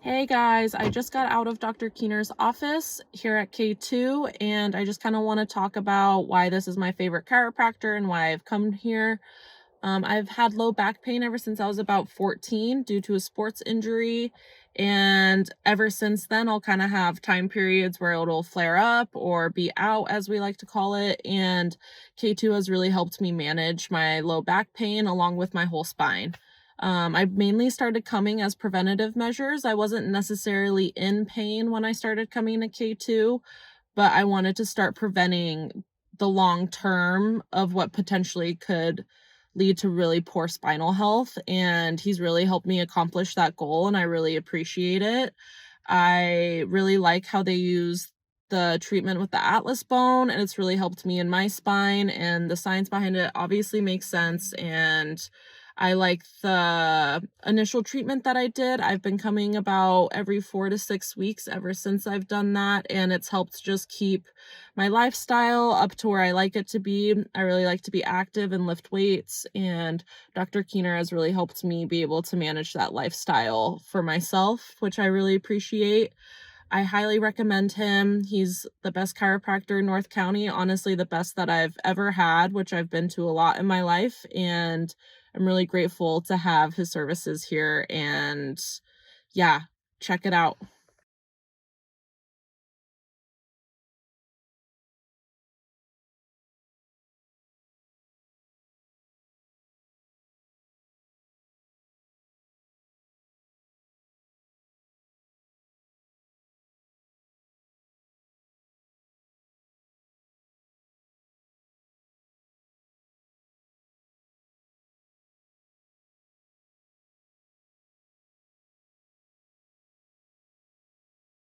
Hey guys, I just got out of Dr. Keener's office here at K2, and I just kind of want to talk about why this is my favorite chiropractor and why I've come here. I've had low back pain ever since I was about 14 due to a sports injury. And ever since then, I'll kind of have time periods where it'll flare up or be out, as we like to call it. And K2 has really helped me manage my low back pain along with my whole spine. I mainly started coming as preventative measures. I wasn't necessarily in pain when I started coming to K2, but I wanted to start preventing the long term of what potentially could lead to really poor spinal health. And he's really helped me accomplish that goal, and I really appreciate it. I really like how they use the treatment with the atlas bone, and it's really helped me in my spine, and the science behind it obviously makes sense. And I like the initial treatment that I did. I've been coming about every 4 to 6 weeks ever since I've done that, and it's helped just keep my lifestyle up to where I like it to be. I really like to be active and lift weights, and Dr. Keener has really helped me be able to manage that lifestyle for myself, which I really appreciate. I highly recommend him. He's the best chiropractor in North County, honestly, the best that I've ever had, which I've been to a lot in my life. And I'm really grateful to have his services here. And yeah, check it out.